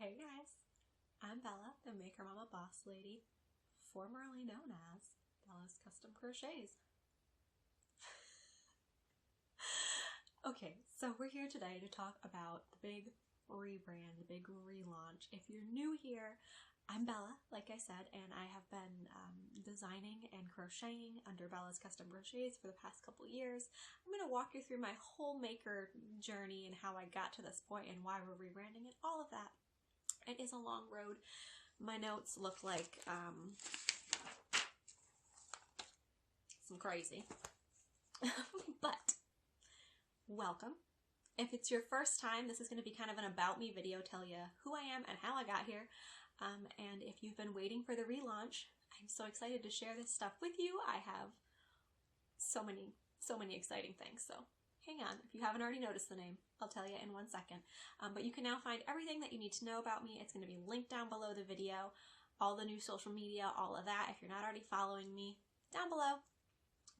Hey guys, I'm Bella, the Maker Mama Boss Lady, formerly known as Bella's Custom Crochets. Okay, so we're here today to talk about the big rebrand, the big relaunch. If you're new here, I'm Bella, like I said, and I have been designing and crocheting under Bella's Custom Crochets for the past couple years. I'm going to walk you through my whole maker journey and how I got to this point and why we're rebranding it, all of that. It is a long road. My notes look like some crazy, but welcome. If it's your first time, this is going to be kind of an about me video, tell you who I am and how I got here. And if you've been waiting for the relaunch, I'm so excited to share this stuff with you. I have so many exciting things. So hang on. If you haven't already noticed the name, I'll tell you in 1 second. But you can now find everything that you need to know about me. It's going to be linked down below the video, all the new social media, all of that. If you're not already following me, down below,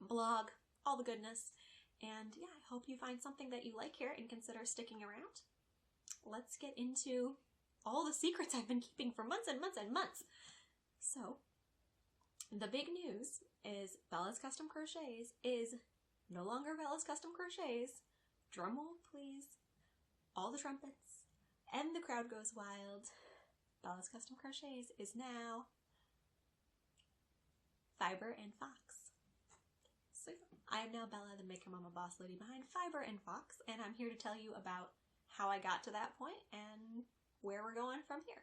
blog, all the goodness. And yeah, I hope you find something that you like here and consider sticking around. Let's get into all the secrets I've been keeping for months and months and months. So, the big news is Bella's Custom Crochets is no longer Bella's Custom Crochets. Drum roll, please. All the trumpets. And the crowd goes wild. Bella's Custom Crochets is now Fiber and Fox. So, I am now Bella, the Maker Mama Boss Lady behind Fiber and Fox, and I'm here to tell you about how I got to that point and where we're going from here.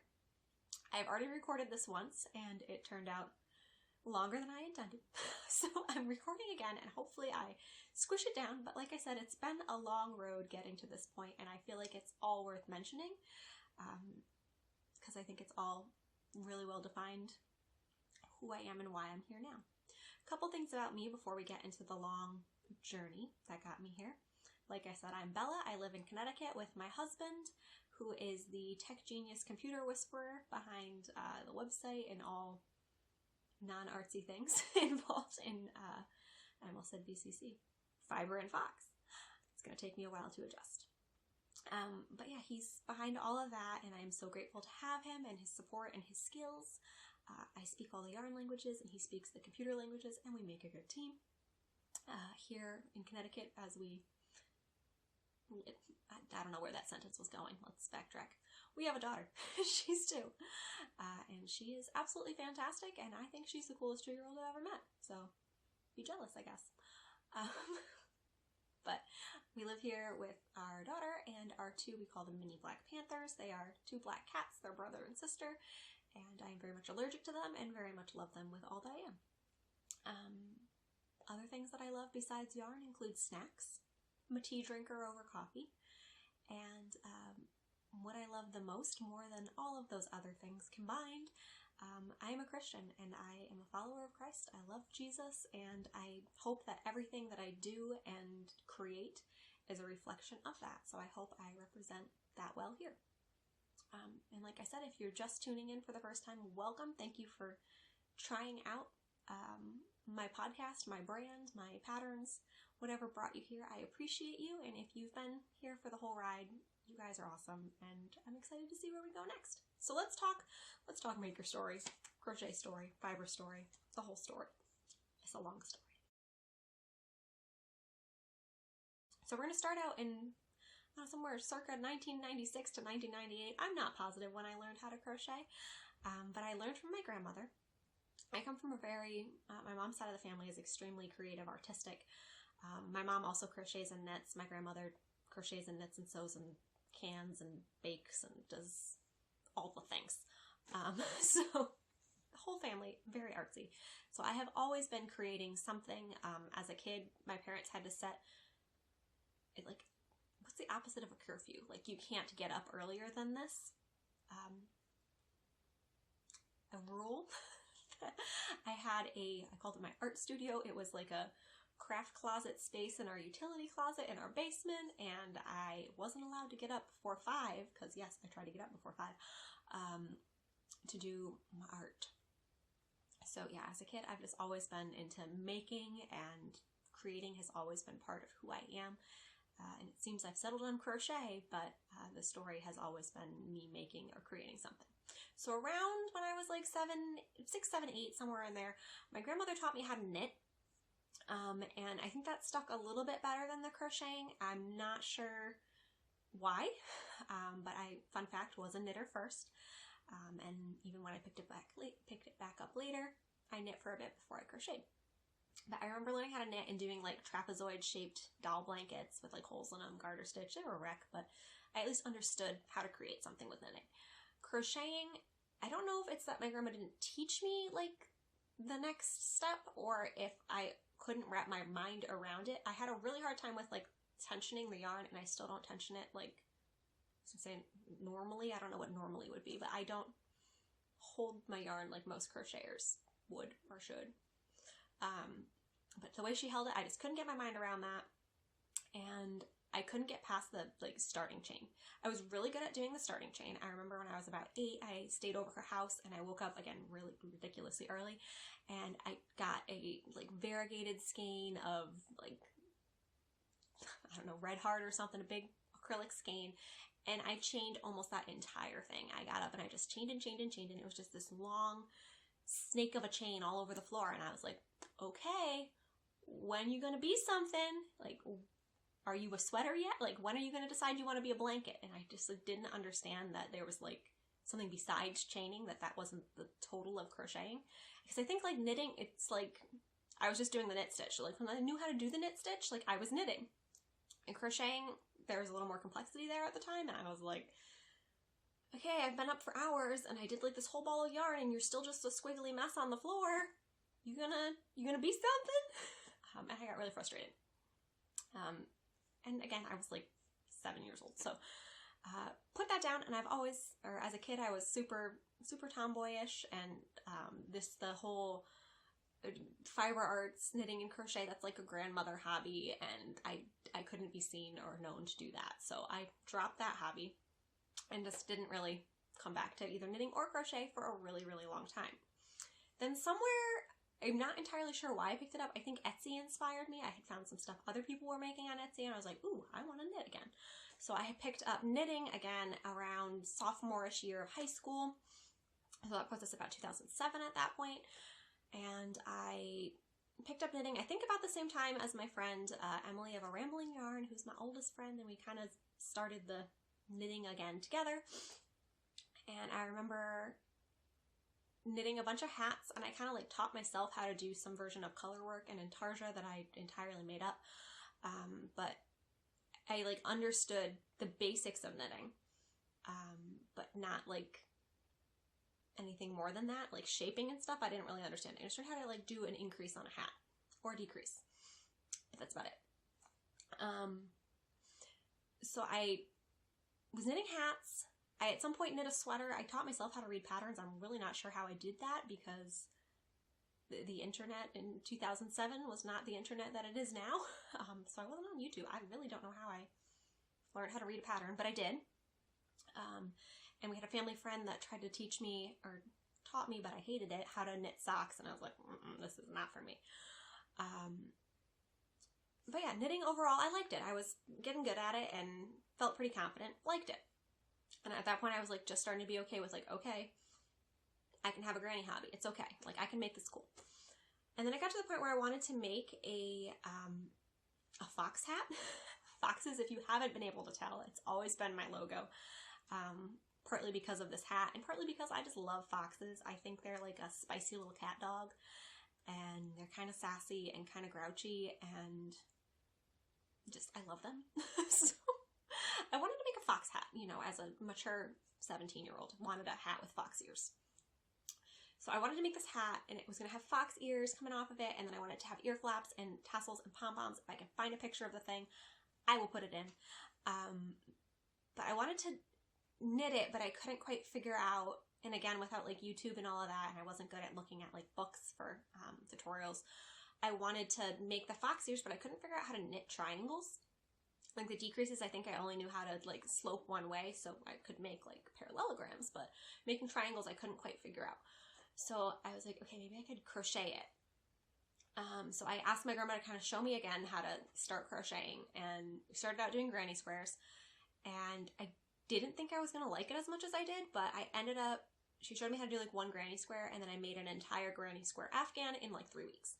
I've already recorded this once, and it turned out longer than I intended. So I'm recording again, and hopefully I squish it down. But like I said, it's been a long road getting to this point, and I feel like it's all worth mentioning because I think it's all really well defined who I am and why I'm here now. A couple things about me before we get into the long journey that got me here. Like I said, I'm Bella. I live in Connecticut with my husband, who is the tech genius computer whisperer behind the website and all non-artsy things involved in, I almost said BCC, Fiber and Fox. It's going to take me a while to adjust. But yeah, he's behind all of that, and I am so grateful to have him and his support and his skills. I speak all the yarn languages, and he speaks the computer languages, and we make a good team. Here in Connecticut, as we... I don't know where that sentence was going. Let's backtrack. We have a daughter. She's 2. And she is absolutely fantastic, and I think she's the coolest 2-year-old I've ever met. So, be jealous, I guess. But we live here with our daughter and our 2, we call them mini Black Panthers. They are 2 black cats, they're brother and sister, and I am very much allergic to them and very much love them with all that I am. Other things that I love besides yarn include snacks. I'm a tea drinker over coffee, and what I love the most, more than all of those other things combined, I am a Christian, and I am a follower of Christ. I love Jesus, and I hope that everything that I do and create is a reflection of that, so I hope I represent that well here. And like I said, if you're just tuning in for the first time, welcome. Thank you for trying out my podcast, my brand, my patterns, whatever brought you here. I appreciate you, and if you've been here for the whole ride, you guys are awesome, and I'm excited to see where we go next. So let's talk maker stories, crochet story, fiber story, the whole story. It's a long story. So we're going to start out in somewhere circa 1996 to 1998. I'm not positive when I learned how to crochet, but I learned from my grandmother. I come from my mom's side of the family is extremely creative, artistic. My mom also crochets and knits. My grandmother crochets and knits and sews and cans and bakes and does all the things. So the whole family, very artsy. So I have always been creating something. As a kid, my parents had to set it like, what's the opposite of a curfew? Like, you can't get up earlier than this. A rule. I called it my art studio. It was like a craft closet space in our utility closet in our basement, and I wasn't allowed to get up before 5, because yes, I tried to get up before 5, to do my art. So yeah, as a kid, I've just always been into making, and creating has always been part of who I am. And it seems I've settled on crochet, but the story has always been me making or creating something. So around when I was like 6, 7, 8, somewhere in there, my grandmother taught me how to knit. And I think that stuck a little bit better than the crocheting. I'm not sure why, but fun fact, was a knitter first. And even when I picked it back up later, I knit for a bit before I crocheted. But I remember learning how to knit and doing like trapezoid shaped doll blankets with like holes in them, garter stitch. They were a wreck, but I at least understood how to create something with knitting. Crocheting, I don't know if it's that my grandma didn't teach me like the next step, or if I couldn't wrap my mind around it. I had a really hard time with like tensioning the yarn, and I still don't tension it like, I was saying normally. I don't know what normally would be, but I don't hold my yarn like most crocheters would or should. But the way she held it, I just couldn't get my mind around that, and I couldn't get past the like starting chain. I was really good at doing the starting chain. I remember when I was about 8, I stayed over her house, and I woke up again really ridiculously early, and I got a like variegated skein of like, I don't know, red heart or something, a big acrylic skein, and I chained almost that entire thing. I got up and I just chained and chained and chained, and it was just this long snake of a chain all over the floor, and I was like, okay, when you gonna be something? Like, are you a sweater yet? Like, when are you gonna decide you want to be a blanket? And I just like, didn't understand that there was like something besides chaining, that wasn't the total of crocheting. Because I think like knitting, it's like, I was just doing the knit stitch. Like when I knew how to do the knit stitch, like I was knitting. And crocheting, there was a little more complexity there at the time, and I was like, okay, I've been up for hours, and I did like this whole ball of yarn, and you're still just a squiggly mess on the floor. You gonna be something? And I got really frustrated. And again, I was like 7 years old, so put that down. And I've always, or as a kid, I was super tomboyish, and the whole fiber arts, knitting and crochet, that's like a grandmother hobby, and I couldn't be seen or known to do that. So I dropped that hobby and just didn't really come back to either knitting or crochet for a really long time. Then somewhere, I'm not entirely sure why I picked it up. I think Etsy inspired me. I had found some stuff other people were making on Etsy, and I was like, ooh, I want to knit again. So I had picked up knitting again around sophomore-ish year of high school. So that puts us about 2007 at that point. And I picked up knitting, I think about the same time as my friend Emily of A Rambling Yarn, who's my oldest friend, and we kind of started the knitting again together. And I remember knitting a bunch of hats, and I kind of like taught myself how to do some version of color work and intarsia that I entirely made up. But I like understood the basics of knitting, but not like anything more than that, like shaping and stuff. I didn't really understand. I understood how to like do an increase on a hat or decrease, but that's about it. So I was knitting hats. I at some point knit a sweater. I taught myself how to read patterns. I'm really not sure how I did that, because the internet in 2007 was not the internet that it is now. So I wasn't on YouTube. I really don't know how I learned how to read a pattern, but I did. And we had a family friend that tried to teach me, or taught me, but I hated it, how to knit socks, and I was like, this is not for me. But yeah, knitting overall, I liked it. I was getting good at it and felt pretty confident, liked it. And at that point, I was like just starting to be okay with like, okay, I can have a granny hobby. It's okay. Like, I can make this cool. And then I got to the point where I wanted to make a fox hat. Foxes, if you haven't been able to tell, it's always been my logo. Partly because of this hat, and partly because I just love foxes. I think they're like a spicy little cat dog, and they're kind of sassy and kind of grouchy, and just, I love them. So I wanted to make a fox hat, you know, as a mature 17-year-old, wanted a hat with fox ears. So I wanted to make this hat, and it was going to have fox ears coming off of it, and then I wanted to have ear flaps and tassels and pom-poms. If I can find a picture of the thing, I will put it in. But I wanted to knit it, but I couldn't quite figure out, and again, without like YouTube and all of that, and I wasn't good at looking at like books for tutorials, I wanted to make the fox ears, but I couldn't figure out how to knit triangles. Like the decreases, I think I only knew how to like slope one way, so I could make like parallelograms, but making triangles I couldn't quite figure out. So I was like, okay, maybe I could crochet it. So I asked my grandma to kind of show me again how to start crocheting, and we started out doing granny squares, and I didn't think I was going to like it as much as I did, but she showed me how to do like one granny square, and then I made an entire granny square afghan in like 3 weeks.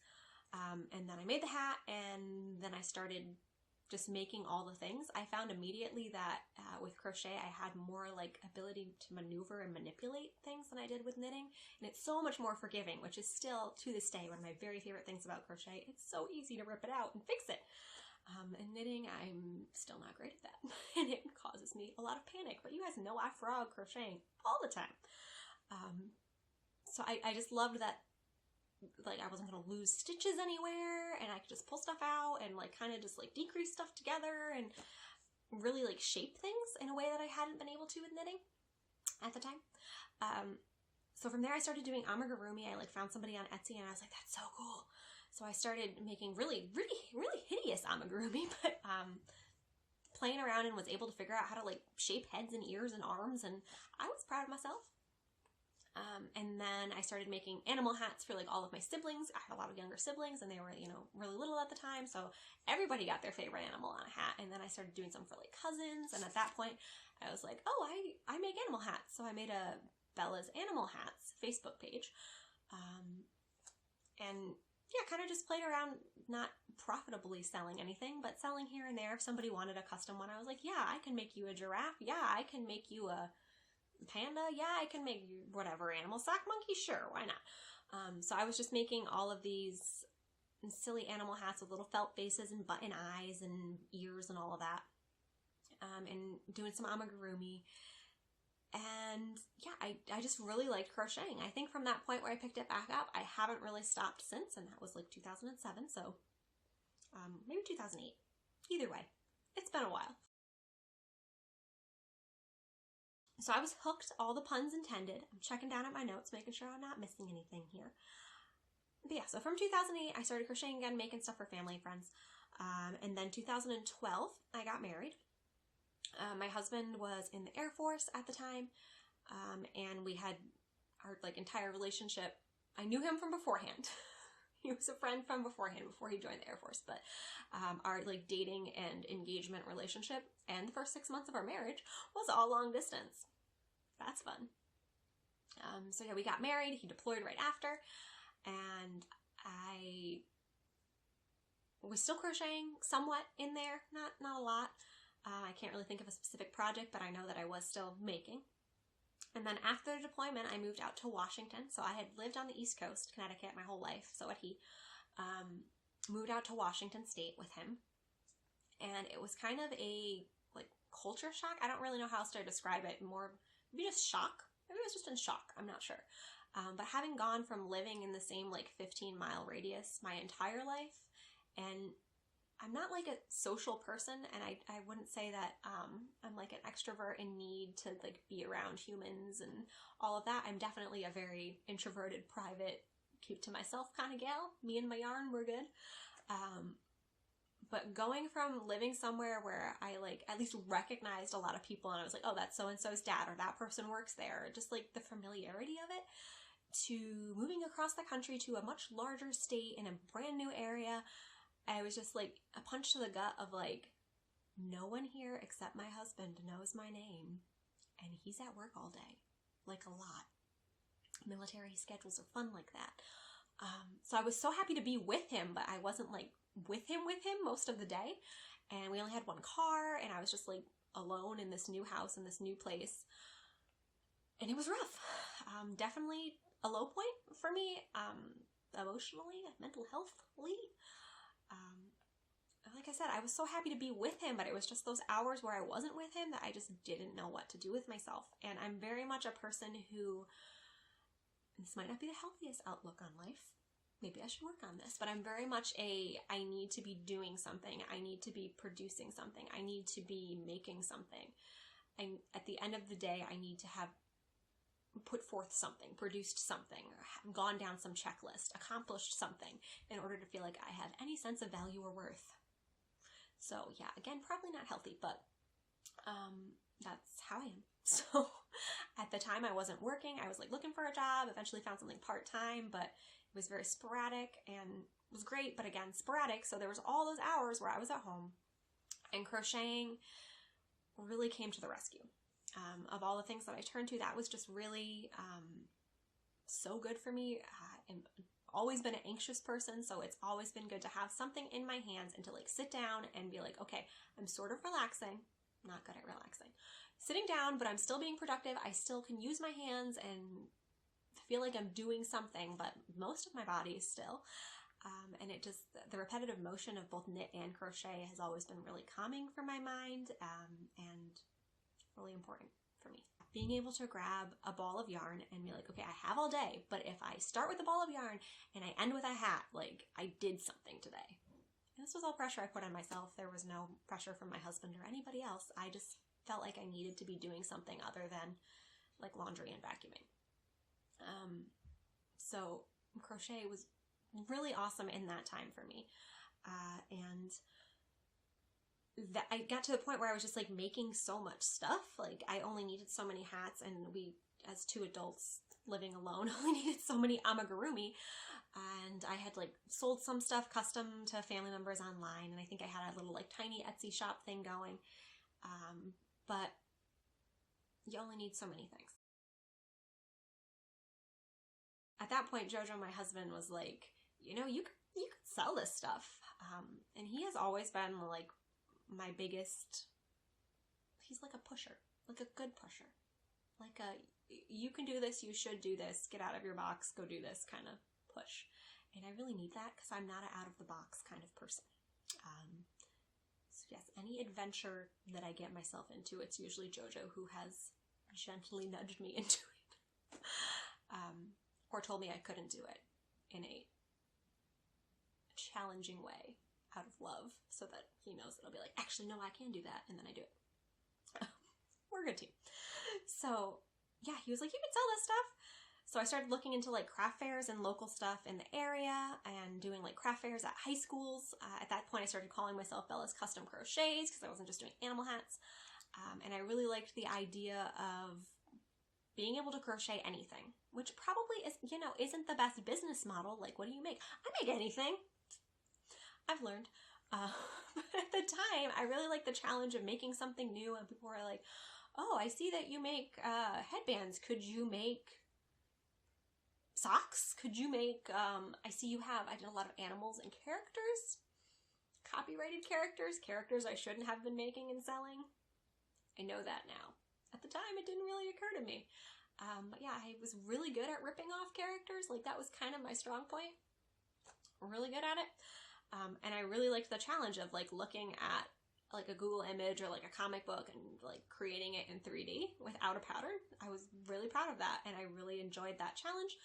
And then I made the hat, and then I started just making all the things. I found immediately that with crochet, I had more like ability to maneuver and manipulate things than I did with knitting. And it's so much more forgiving, which is still to this day one of my very favorite things about crochet. It's so easy to rip it out and fix it. And knitting, I'm still not great at that. And it causes me a lot of panic. But you guys know I frog crocheting all the time. So I just loved that, like, I wasn't going to lose stitches anywhere, and I could just pull stuff out and like kind of just like decrease stuff together and really like shape things in a way that I hadn't been able to with knitting at the time. So from there I started doing amigurumi. I like found somebody on Etsy, and I was like, that's so cool. So I started making really hideous amigurumi, but playing around, and was able to figure out how to like shape heads and ears and arms, and I was proud of myself. And then I started making animal hats for like all of my siblings. I had a lot of younger siblings, and they were, really little at the time. So everybody got their favorite animal on a hat. And then I started doing some for like cousins. And at that point I was like, oh, I make animal hats. So I made a Bella's Animal Hats Facebook page. And yeah, kind of just played around, not profitably selling anything, but selling here and there. If somebody wanted a custom one, I was like, yeah, I can make you a giraffe. Yeah, I can make you a panda. Yeah, I can make you whatever animal. Sock monkey, sure, why not? So I was just making all of these silly animal hats with little felt faces and button eyes and ears and all of that, and doing some amigurumi. And yeah, I just really liked crocheting. I think from that point where I picked it back up, I haven't really stopped since, and that was like 2007, so maybe 2008. Either way, it's been a while. So I was hooked, all the puns intended. I'm checking down at my notes, making sure I'm not missing anything here. But yeah, so from 2008, I started crocheting again, making stuff for family and friends. And then 2012, I got married. My husband was in the Air Force at the time, and we had our like entire relationship. I knew him from beforehand. He was a friend from beforehand, before he joined the Air Force. But our like dating and engagement relationship and the first 6 months of our marriage was all long distance. That's fun. So yeah, we got married. He deployed right after, and I was still crocheting somewhat in there, not a lot. I can't really think of a specific project, but I know that I was still making. And then after the deployment, I moved out to Washington. So I had lived on the East Coast, Connecticut, my whole life. So had he. Moved out to Washington State with him. And it was kind of a like culture shock. I don't really know how else to describe it. More maybe just shock. Maybe I was just in shock. I'm not sure. But having gone from living in the same like 15-mile radius my entire life, and I'm not like a social person, and I wouldn't say that I'm like an extrovert in need to like be around humans and all of that. I'm definitely a very introverted, private, keep to myself kind of gal. Me and my yarn, we're good. But going from living somewhere where I like at least recognized a lot of people, and I was like, oh, that's so-and-so's dad, or that person works there, or just like the familiarity of it, to moving across the country to a much larger state in a brand new area, I was just like a punch to the gut of like, no one here except my husband knows my name, and he's at work all day, like a lot. Military schedules are fun like that. So I was so happy to be with him, but I wasn't like with him most of the day. And we only had one car, and I was just like alone in this new house, in this new place. And it was rough. Definitely a low point for me, emotionally, mental healthly. Like I said, I was so happy to be with him, but it was just those hours where I wasn't with him that I just didn't know what to do with myself. And I'm very much a person who, this might not be the healthiest outlook on life, maybe I should work on this, but I'm very much I need to be doing something. I need to be producing something. I need to be making something. At the end of the day, I need to have put forth something, produced something, or gone down some checklist, accomplished something in order to feel like I have any sense of value or worth. So yeah, again, probably not healthy, but that's how I am. So at the time I wasn't working. I was like looking for a job, eventually found something part-time, but it was very sporadic and was great, but again, sporadic. So there was all those hours where I was at home, and crocheting really came to the rescue. Of all the things that I turned to, that was just really so good for me. I've always been an anxious person, so it's always been good to have something in my hands and to like sit down and be like, okay, I'm sort of relaxing. Not good at relaxing. Sitting down, but I'm still being productive. I still can use my hands and feel like I'm doing something, but most of my body is still. And it just, the repetitive motion of both knit and crochet has always been really calming for my mind, and really important for me. Being able to grab a ball of yarn and be like, okay, I have all day, but if I start with a ball of yarn and I end with a hat, like I did something today. And this was all pressure I put on myself. There was no pressure from my husband or anybody else. I just felt like I needed to be doing something other than like laundry and vacuuming. So crochet was really awesome in that time for me. And that I got to the point where I was just like making so much stuff. Like I only needed so many hats, and we, as two adults living alone, only needed so many amigurumi. And I had like sold some stuff custom to family members online, and I think I had a little like tiny Etsy shop thing going. But you only need so many things. At that point, Jojo, my husband, was like, you know, you could sell this stuff. And he has always been like my biggest, he's like a pusher, like a good pusher. Like a, you can do this, you should do this, get out of your box, go do this kind of push. And I really need that because I'm not an out of the box kind of person. So yes, any adventure that I get myself into, it's usually Jojo who has gently nudged me into it. Or told me I couldn't do it in a challenging way out of love, so that he knows that I'll be like, actually, no, I can do that, and then I do it. We're a good team. So yeah, he was like, you can sell this stuff. So I started looking into like craft fairs and local stuff in the area and doing like craft fairs at high schools. At that point, I started calling myself Bella's Custom Crochets because I wasn't just doing animal hats. And I really liked the idea of being able to crochet anything, which probably is, you know, isn't the best business model. Like, what do you make? I make anything. I've learned. But at the time, I really liked the challenge of making something new, and people were like, oh, I see that you make headbands. Could you make socks? Could you make, I see you have, I did a lot of animals and characters, copyrighted characters I shouldn't have been making and selling. I know that now. At the time, it didn't really occur to me. But yeah, I was really good at ripping off characters. Like, that was kind of my strong point. Really good at it. And I really liked the challenge of like looking at like a Google image or like a comic book and like creating it in 3D without a pattern. I was really proud of that, and I really enjoyed that challenge.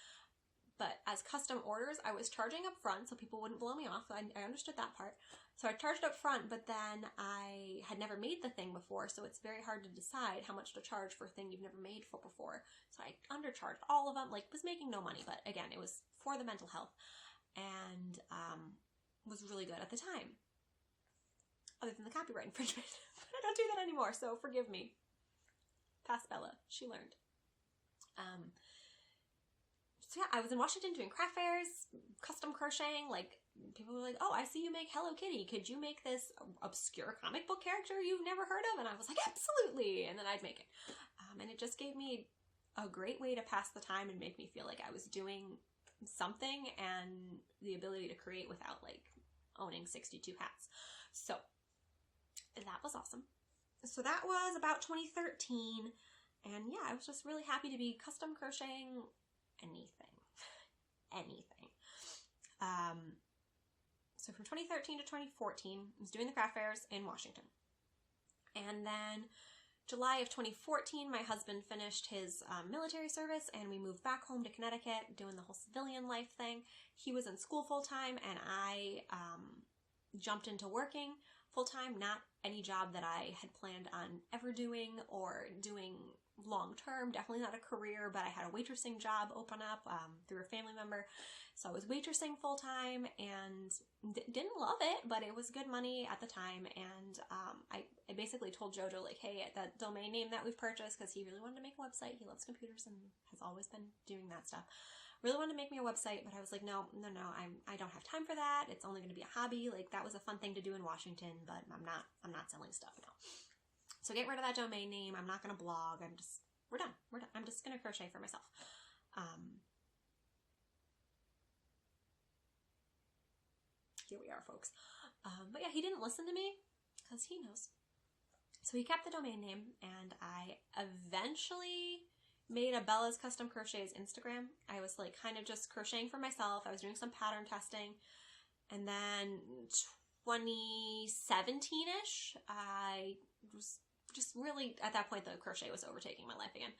But as custom orders, I was charging up front so people wouldn't blow me off. I understood that part. So I charged up front, but then I had never made the thing before, so it's very hard to decide how much to charge for a thing you've never made for before. So I undercharged all of them, like was making no money, but again, it was for the mental health, and was really good at the time. Other than the copyright infringement. But I don't do that anymore, so forgive me. Past Bella, she learned. So yeah, I was in Washington doing craft fairs, custom crocheting. Like, people were like, oh, I see you make Hello Kitty. Could you make this obscure comic book character you've never heard of? And I was like, absolutely. And then I'd make it. And it just gave me a great way to pass the time and make me feel like I was doing something, and the ability to create without like owning 62 hats. So that was awesome. So that was about 2013. And yeah, I was just really happy to be custom crocheting anything. So from 2013 to 2014, I was doing the craft fairs in Washington. And then July of 2014, my husband finished his military service, and we moved back home to Connecticut, doing the whole civilian life thing. He was in school full-time, and I jumped into working full-time. Not any job that I had planned on ever doing or doing long-term, definitely not a career, but I had a waitressing job open up through a family member. So I was waitressing full-time and didn't love it, but it was good money at the time. And I basically told Jojo, like, hey, that domain name that we've purchased, because he really wanted to make a website. He loves computers and has always been doing that stuff. Really wanted to make me a website, but I was like, no, I don't have time for that. It's only going to be a hobby. Like, that was a fun thing to do in Washington, but I'm not selling stuff now. So get rid of that domain name. I'm not going to blog. We're done. I'm just going to crochet for myself. Here we are, folks. But yeah, he didn't listen to me because he knows. So he kept the domain name, and I eventually made a Bella's Custom Crochets Instagram. I was like kind of just crocheting for myself. I was doing some pattern testing. And then 2017-ish, I was just really, at that point, the crochet was overtaking my life again.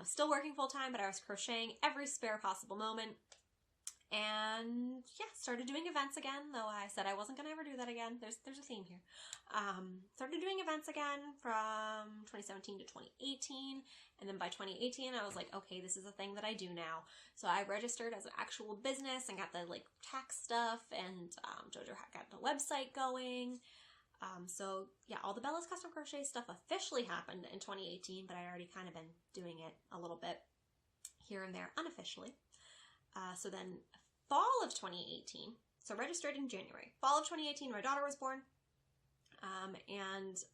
Still working full time, but I was crocheting every spare possible moment. And yeah, started doing events again, though I said I wasn't going to ever do that again. There's a theme here. Started doing events again from 2017 to 2018. And then by 2018, I was like, okay, this is a thing that I do now. So I registered as an actual business and got the like tax stuff, and Jojo got the website going. So yeah, all the Bella's Custom Crochet stuff officially happened in 2018, but I'd already kind of been doing it a little bit here and there unofficially. So then fall of 2018, so registered in January. Fall of 2018, my daughter was born, and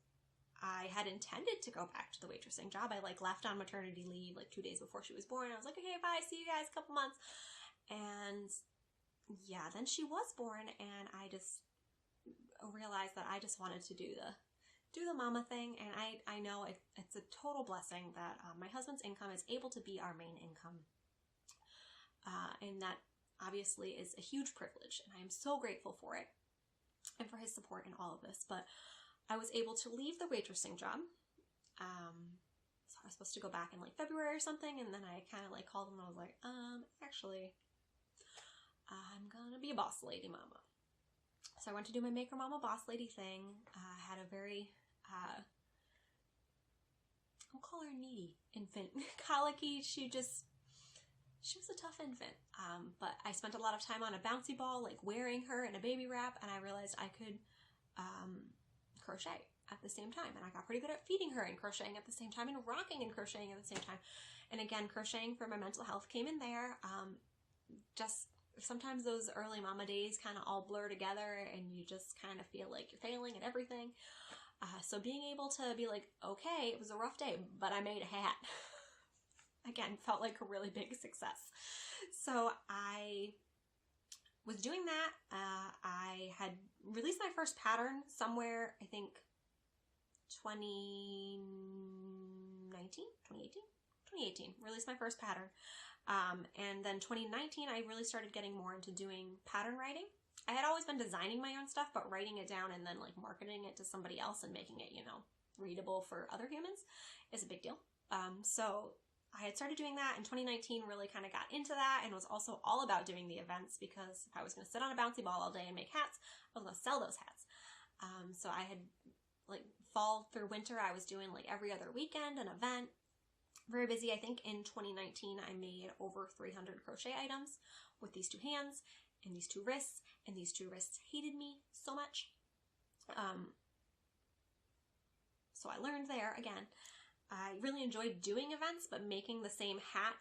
I had intended to go back to the waitressing job. I like left on maternity leave like 2 days before she was born. I was like, okay, bye, see you guys, a couple months. And yeah, then she was born, and I just realized that I just wanted to do the mama thing. And I know it's a total blessing that my husband's income is able to be our main income. And that obviously is a huge privilege, and I am so grateful for it and for his support in all of this. But I was able to leave the waitressing job. So I was supposed to go back in like February or something, and then I kind of like called him and I was like, actually, I'm gonna be a boss lady mama. So I went to do my Maker Mama boss lady thing. Had a very, I'll call her needy infant, colicky. She was a tough infant, but I spent a lot of time on a bouncy ball, like wearing her in a baby wrap, and I realized I could crochet at the same time, and I got pretty good at feeding her and crocheting at the same time and rocking and crocheting at the same time. And again, crocheting for my mental health came in there. Just sometimes those early mama days kind of all blur together, and you just kind of feel like you're failing at everything. So being able to be like, okay, it was a rough day, but I made a hat. Again, felt like a really big success. So I was doing that. I had released my first pattern somewhere, I think 2018, released my first pattern. And then 2019, I really started getting more into doing pattern writing. I had always been designing my own stuff, but writing it down and then like marketing it to somebody else and making it, readable for other humans is a big deal. So I had started doing that in 2019, really kind of got into that, and was also all about doing the events, because if I was going to sit on a bouncy ball all day and make hats, I was going to sell those hats. So I had, like, fall through winter, I was doing like every other weekend an event. Very busy. I think in 2019, I made over 300 crochet items with these two hands and these two wrists, and these two wrists hated me so much. So I learned there again. I really enjoyed doing events, but making the same hat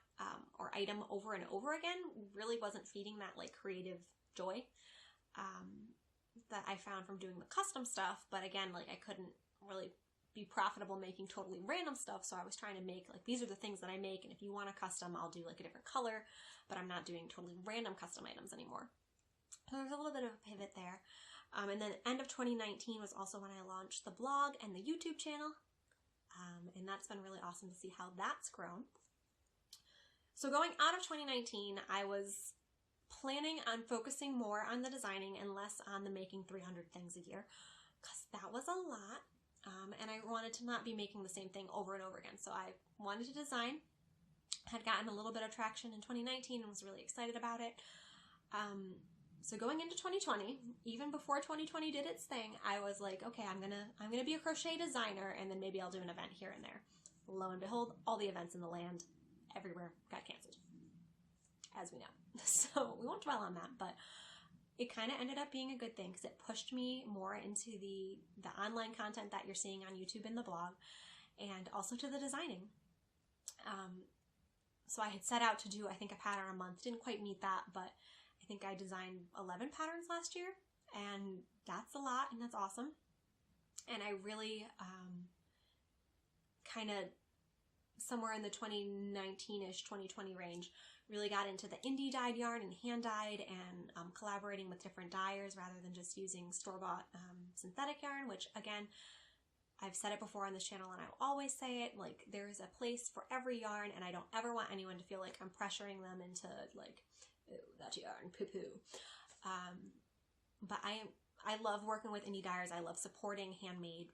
or item over and over again really wasn't feeding that like creative joy that I found from doing the custom stuff. But again, like I couldn't really be profitable making totally random stuff, so I was trying to make like, these are the things that I make, and if you want a custom, I'll do like a different color, but I'm not doing totally random custom items anymore. So there's a little bit of a pivot there. And then end of 2019 was also when I launched the blog and the YouTube channel. And that's been really awesome to see how that's grown. So going out of 2019, I was planning on focusing more on the designing and less on the making 300 things a year, because that was a lot. And I wanted to not be making the same thing over and over again. So I wanted to design, had gotten a little bit of traction in 2019 and was really excited about it. So going into 2020, even before 2020 did its thing, I was like, okay, I'm gonna be a crochet designer, and then maybe I'll do an event here and there. lo and behold, all the events in the land everywhere got canceled, as we know. So we won't dwell on that, but it kind of ended up being a good thing because it pushed me more into the online content that you're seeing on YouTube and the blog, and also to the designing. So I had set out to do, I think, a pattern a month. Didn't quite meet that, but I think I designed 11 patterns last year, and that's a lot, and that's awesome. And I really kind of somewhere in the 2019-ish, 2020 range, really got into the indie dyed yarn and hand dyed, and collaborating with different dyers rather than just using store-bought synthetic yarn, which again, I've said it before on this channel and I will always say it, like, there's a place for every yarn, and I don't ever want anyone to feel like I'm pressuring them into like, ooh, that yarn, poo-poo. But I love working with indie dyers. I love supporting handmade.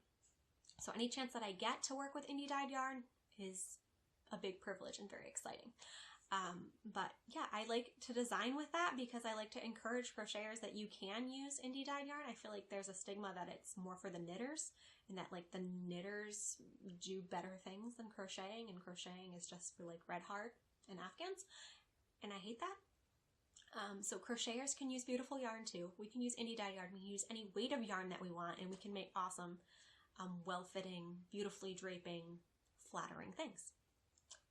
So any chance that I get to work with indie dyed yarn is a big privilege and very exciting. But yeah, I like to design with that because I like to encourage crocheters that you can use indie dyed yarn. I feel like there's a stigma that it's more for the knitters, and that like the knitters do better things than crocheting, and crocheting is just for like red heart and Afghans, and I hate that. So crocheters can use beautiful yarn too. We can use indie dyed yarn. We can use any weight of yarn that we want, and we can make awesome, well-fitting, beautifully draping, flattering things.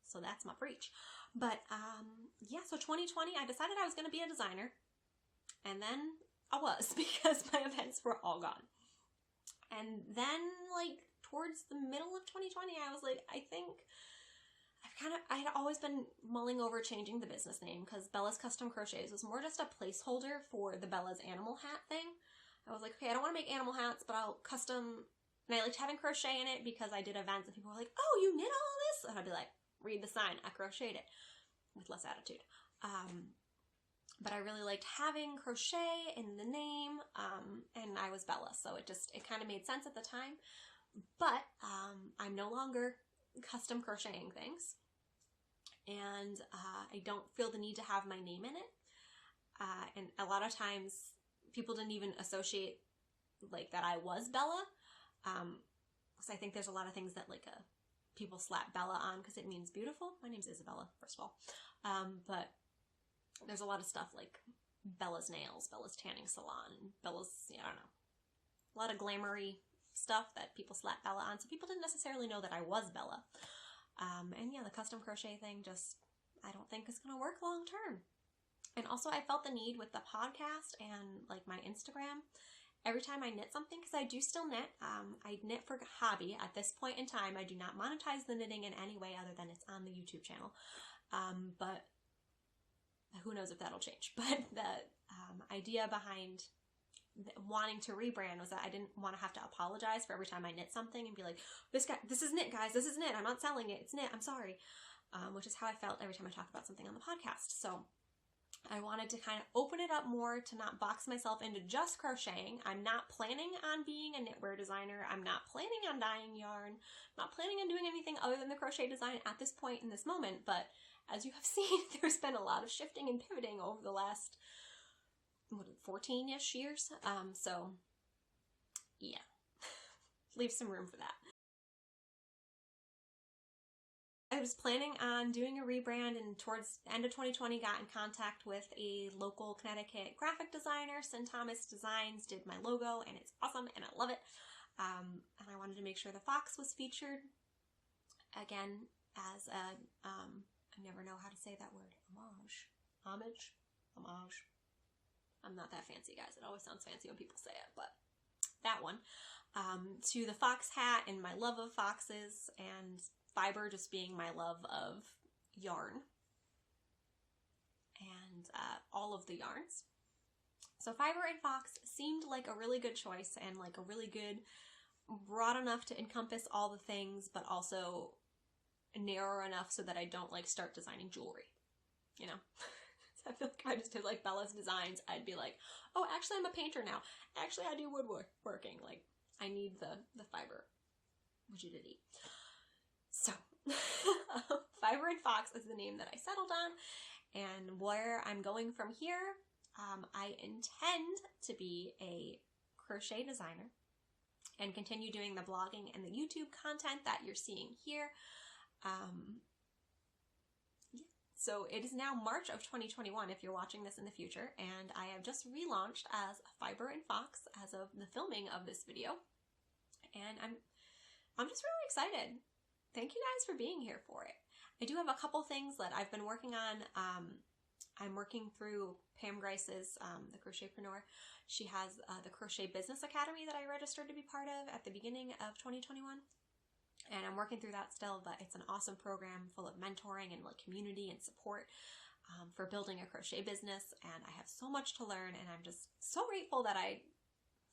So that's my preach. But yeah, so 2020, I decided I was going to be a designer, and then I was, because my events were all gone. And then like towards the middle of 2020, I was like, I think I had always been mulling over changing the business name, because Bella's Custom Crochets was more just a placeholder for the Bella's animal hat thing. I was like, okay, I don't want to make animal hats, but I'll custom, and I liked having crochet in it because I did events and people were like, oh, you knit all of this? And I'd be like, read the sign, I crocheted it, with less attitude. But I really liked having crochet in the name, and I was Bella, so it kind of made sense at the time. But I'm no longer custom crocheting things, and I don't feel the need to have my name in it. And a lot of times people didn't even associate like that I was Bella, because I think there's a lot of things that like people slap Bella on because it means beautiful. My name's Isabella, first of all. But there's a lot of stuff like Bella's Nails, Bella's Tanning Salon, Bella's, I don't know, a lot of glamoury stuff that people slap Bella on. So people didn't necessarily know that I was Bella. And yeah, the custom crochet thing just, I don't think is going to work long term. And also I felt the need with the podcast and like my Instagram, every time I knit something, because I do still knit, I knit for hobby at this point in time. I do not monetize the knitting in any way other than it's on the YouTube channel. But who knows if that'll change. But the idea behind wanting to rebrand was that I didn't want to have to apologize for every time I knit something and be like, this is knit, guys, this is knit, I'm not selling it, it's knit, I'm sorry. Which is how I felt every time I talked about something on the podcast. So I wanted to kind of open it up more to not box myself into just crocheting. I'm not planning on being a knitwear designer. I'm not planning on dyeing yarn. I'm not planning on doing anything other than the crochet design at this point in this moment. But as you have seen, there's been a lot of shifting and pivoting over the last 14-ish years. So yeah, leave some room for that. I was planning on doing a rebrand, and towards the end of 2020 got in contact with a local Connecticut graphic designer. Sin Thomas Designs did my logo, and it's awesome and I love it. And I wanted to make sure the fox was featured again as a I never know how to say that word, homage. I'm not that fancy, guys. It always sounds fancy when people say it, but that one, to the fox hat, and my love of foxes, and fiber just being my love of yarn and all of the yarns. So fiber and fox seemed like a really good choice, and like a really good, broad enough to encompass all the things, but also narrow enough so that I don't like start designing jewelry, you know? So I feel like I just did like Bella's designs. I'd be like, oh, actually I'm a painter now. Actually I do woodworking. Like I need the fiber rigidity. So, Fiber and Fox is the name that I settled on, and where I'm going from here, I intend to be a crochet designer and continue doing the blogging and the YouTube content that you're seeing here. So it is now March of 2021 if you're watching this in the future, and I have just relaunched as Fiber and Fox as of the filming of this video, and I'm just really excited. Thank you guys for being here for it. I do have a couple things that I've been working on. I'm working through Pam Grice's, the Crochetpreneur. She has the Crochet Business Academy that I registered to be part of at the beginning of 2021. And I'm working through that still, but it's an awesome program full of mentoring and like community and support for building a crochet business. And I have so much to learn, and I'm just so grateful that I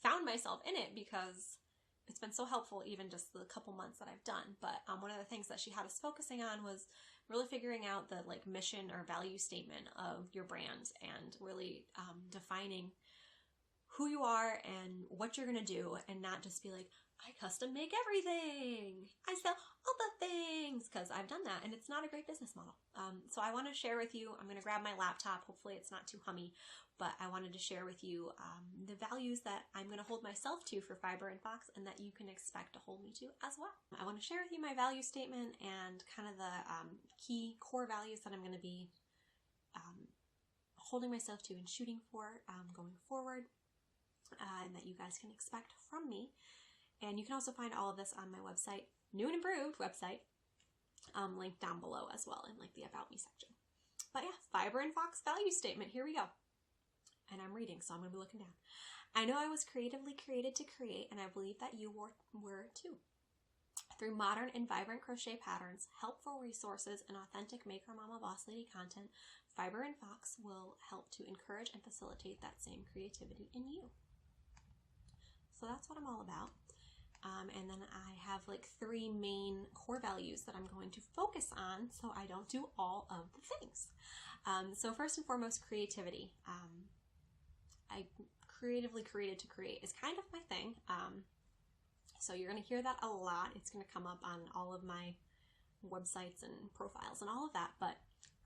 found myself in it, because it's been so helpful even just the couple months that I've done. But one of the things that she had us focusing on was really figuring out the like mission or value statement of your brand, and really defining who you are and what you're going to do, and not just be like, I custom make everything, I sell all the things, because I've done that and it's not a great business model. So I want to share with you, I'm going to grab my laptop, hopefully it's not too hummy, but I wanted to share with you the values that I'm going to hold myself to for Fiber and Fox, and that you can expect to hold me to as well. I want to share with you my value statement and kind of the key core values that I'm going to be holding myself to and shooting for going forward, and that you guys can expect from me. And you can also find all of this on my website, new and improved website, linked down below as well in like the About Me section. But yeah, Fiber and Fox value statement, here we go. And I'm reading, so I'm going to be looking down. I know I was creatively created to create, and I believe that you were too. Through modern and vibrant crochet patterns, helpful resources, and authentic Maker Mama Boss Lady content, Fiber and Fox will help to encourage and facilitate that same creativity in you. So that's what I'm all about. And then I have like 3 main core values that I'm going to focus on, so I don't do all of the things. So first and foremost, creativity. I creatively created to create is kind of my thing. So you're going to hear that a lot. It's going to come up on all of my websites and profiles and all of that, but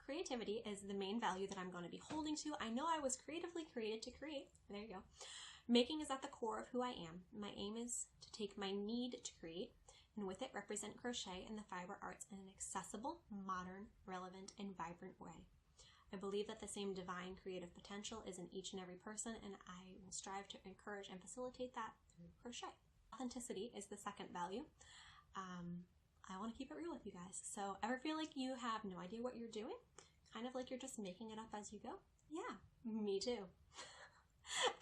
creativity is the main value that I'm going to be holding to. I know I was creatively created to create. There you go. Making is at the core of who I am. My aim is to take my need to create, and with it represent crochet and the fiber arts in an accessible, modern, relevant, and vibrant way. I believe that the same divine creative potential is in each and every person, and I will strive to encourage and facilitate that through crochet. Authenticity is the second value. I want to keep it real with you guys. So ever feel like you have no idea what you're doing? Kind of like you're just making it up as you go? Yeah, me too.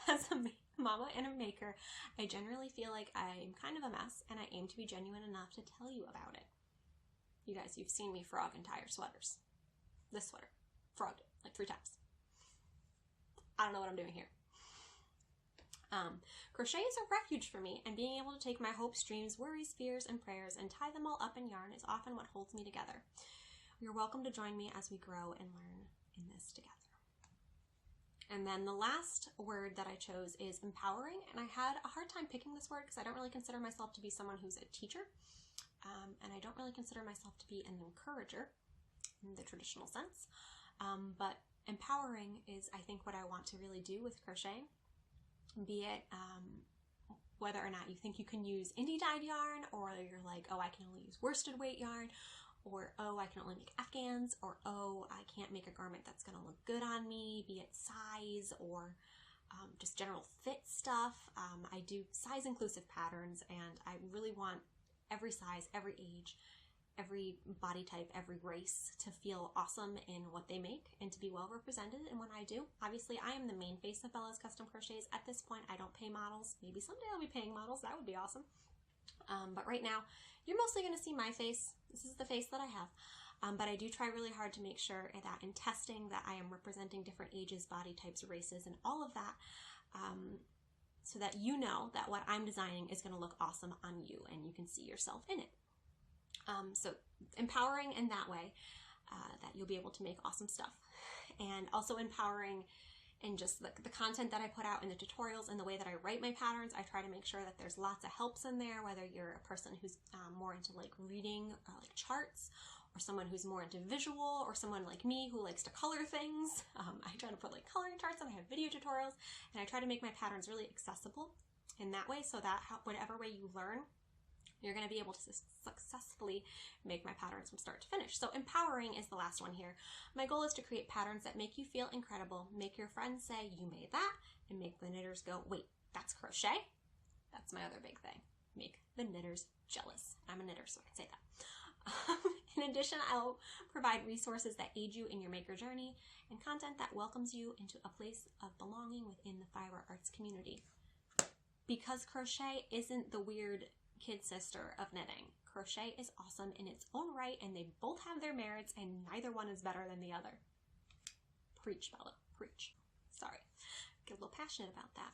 As a mama and a maker, I generally feel like I'm kind of a mess, and I aim to be genuine enough to tell you about it. You guys, you've seen me frog entire sweaters. This sweater. Frogged it like 3 times. I don't know what I'm doing here. Crochet is a refuge for me, and being able to take my hopes, dreams, worries, fears, and prayers and tie them all up in yarn is often what holds me together. You're welcome to join me as we grow and learn in this together. And then the last word that I chose is empowering, and I had a hard time picking this word because I don't really consider myself to be someone who's a teacher, and I don't really consider myself to be an encourager in the traditional sense, but empowering is, I think, what I want to really do with crocheting, be it whether or not you think you can use indie dyed yarn, or you're like, oh, I can only use worsted weight yarn, or oh, I can only make Afghans, or oh, I can't make a garment that's going to look good on me, be it size or just general fit stuff. I do size inclusive patterns, and I really want every size, every age, every body type, every race to feel awesome in what they make and to be well represented in what I do. Obviously, I am the main face of Bella's Custom Crochets. At this point, I don't pay models. Maybe someday I'll be paying models. That would be awesome. But right now, you're mostly going to see my face. This is the face that I have. But I do try really hard to make sure that in testing that I am representing different ages, body types, races, and all of that, so that you know that what I'm designing is going to look awesome on you and you can see yourself in it. So empowering in that way, that you'll be able to make awesome stuff. And also empowering in just the content that I put out in the tutorials and the way that I write my patterns. I try to make sure that there's lots of helps in there, whether you're a person who's more into like reading or like charts, or someone who's more into visual, or someone like me who likes to color things. I try to put like coloring charts, and I have video tutorials, and I try to make my patterns really accessible in that way, so that whatever way you learn You're going to be able to successfully make my patterns from start to finish. So empowering is the last one here. My goal is to create patterns that make you feel incredible, make your friends say you made that, and make the knitters go, wait, that's crochet? That's my other big thing. Make the knitters jealous. I'm a knitter, so I can say that. In addition, I'll provide resources that aid you in your maker journey and content that welcomes you into a place of belonging within the fiber arts community. Because crochet isn't the weird kid sister of knitting. Crochet is awesome in its own right, and they both have their merits, and neither one is better than the other. Preach, Bella, preach. Sorry, get a little passionate about that.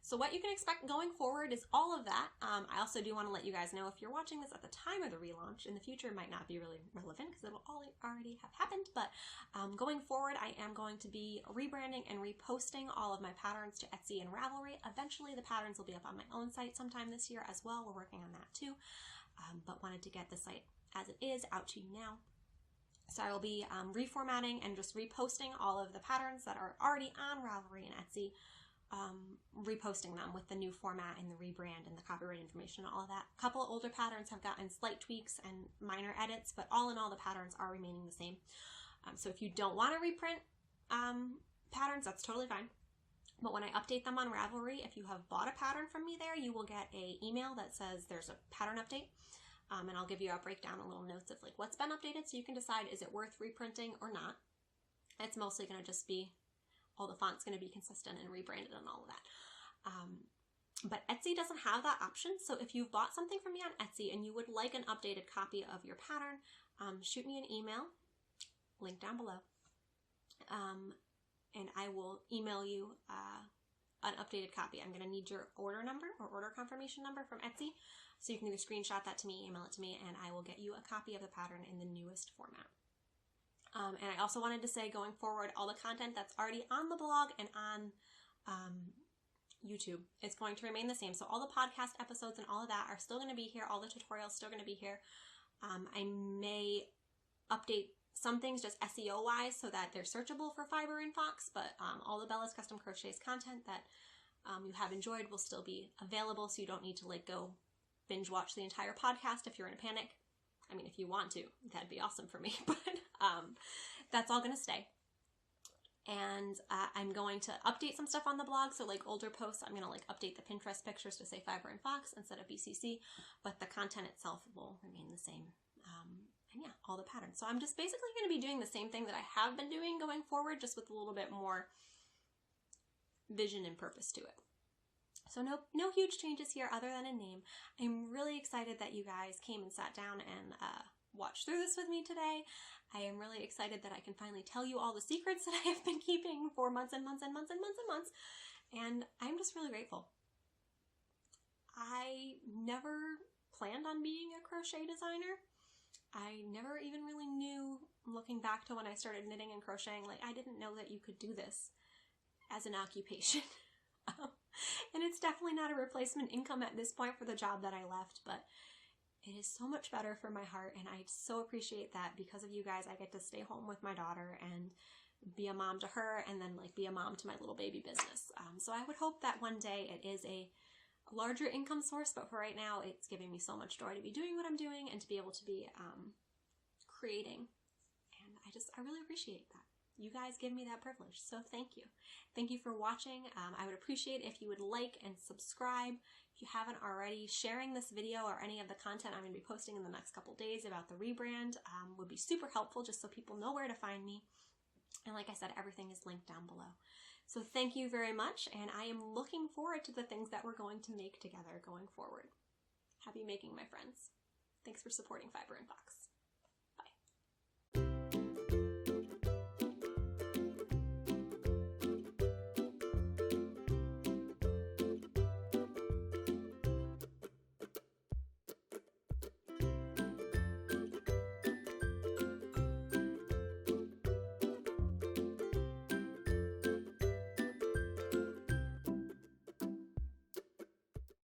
So what you can expect going forward is all of that. I also do want to let you guys know, if you're watching this at the time of the relaunch, in the future it might not be really relevant because it'll all already have happened, but going forward I am going to be rebranding and reposting all of my patterns to Etsy and Ravelry. Eventually the patterns will be up on my own site sometime this year as well. We're working on that too, but wanted to get the site as it is out to you now. So I will be reformatting and just reposting all of the patterns that are already on Ravelry and Etsy, reposting them with the new format and the rebrand and the copyright information and all of that. A couple of older patterns have gotten slight tweaks and minor edits, but all in all the patterns are remaining the same. So if you don't want to reprint patterns, that's totally fine. But when I update them on Ravelry, if you have bought a pattern from me there, you will get an email that says there's a pattern update. And I'll give you a breakdown, a little notes of like what's been updated, so you can decide, is it worth reprinting or not. It's mostly going to just be all the font's going to be consistent and rebranded and all of that. But Etsy doesn't have that option. So if you've bought something from me on Etsy and you would like an updated copy of your pattern, shoot me an email, link down below, and I will email you an updated copy. I'm going to need your order number or order confirmation number from Etsy. So you can either screenshot that to me, email it to me, and I will get you a copy of the pattern in the newest format. And I also wanted to say, going forward, all the content that's already on the blog and on YouTube is going to remain the same. So all the podcast episodes and all of that are still going to be here. All the tutorials still going to be here. I may update some things just SEO wise so that they're searchable for Fiber and Fox, but all the Bella's Custom Crochets content that you have enjoyed will still be available, so you don't need to like go binge watch the entire podcast if you're in a panic. I mean, if you want to, that'd be awesome for me, but that's all going to stay. And I'm going to update some stuff on the blog. So like older posts, I'm going to like update the Pinterest pictures to say Fiber and Fox instead of BCC, but the content itself will remain the same. And yeah, all the patterns. So I'm just basically going to be doing the same thing that I have been doing going forward, just with a little bit more vision and purpose to it. So no huge changes here other than a name. I'm really excited that you guys came and sat down and watched through this with me today. I am really excited that I can finally tell you all the secrets that I have been keeping for months and months and months and months and months. And I'm just really grateful. I never planned on being a crochet designer. I never even really knew, looking back to when I started knitting and crocheting, like I didn't know that you could do this as an occupation. And it's definitely not a replacement income at this point for the job that I left, but it is so much better for my heart, and I so appreciate that because of you guys. I get to stay home with my daughter and be a mom to her, and then like be a mom to my little baby business. So I would hope that one day it is a larger income source, but for right now it's giving me so much joy to be doing what I'm doing and to be able to be creating, and I really appreciate that. You guys give me that privilege, so thank you. Thank you for watching. I would appreciate if you would like and subscribe. If you haven't already, sharing this video or any of the content I'm going to be posting in the next couple days about the rebrand would be super helpful, just so people know where to find me. And like I said, everything is linked down below. So thank you very much, and I am looking forward to the things that we're going to make together going forward. Happy making, my friends. Thanks for supporting Fiber and Fox.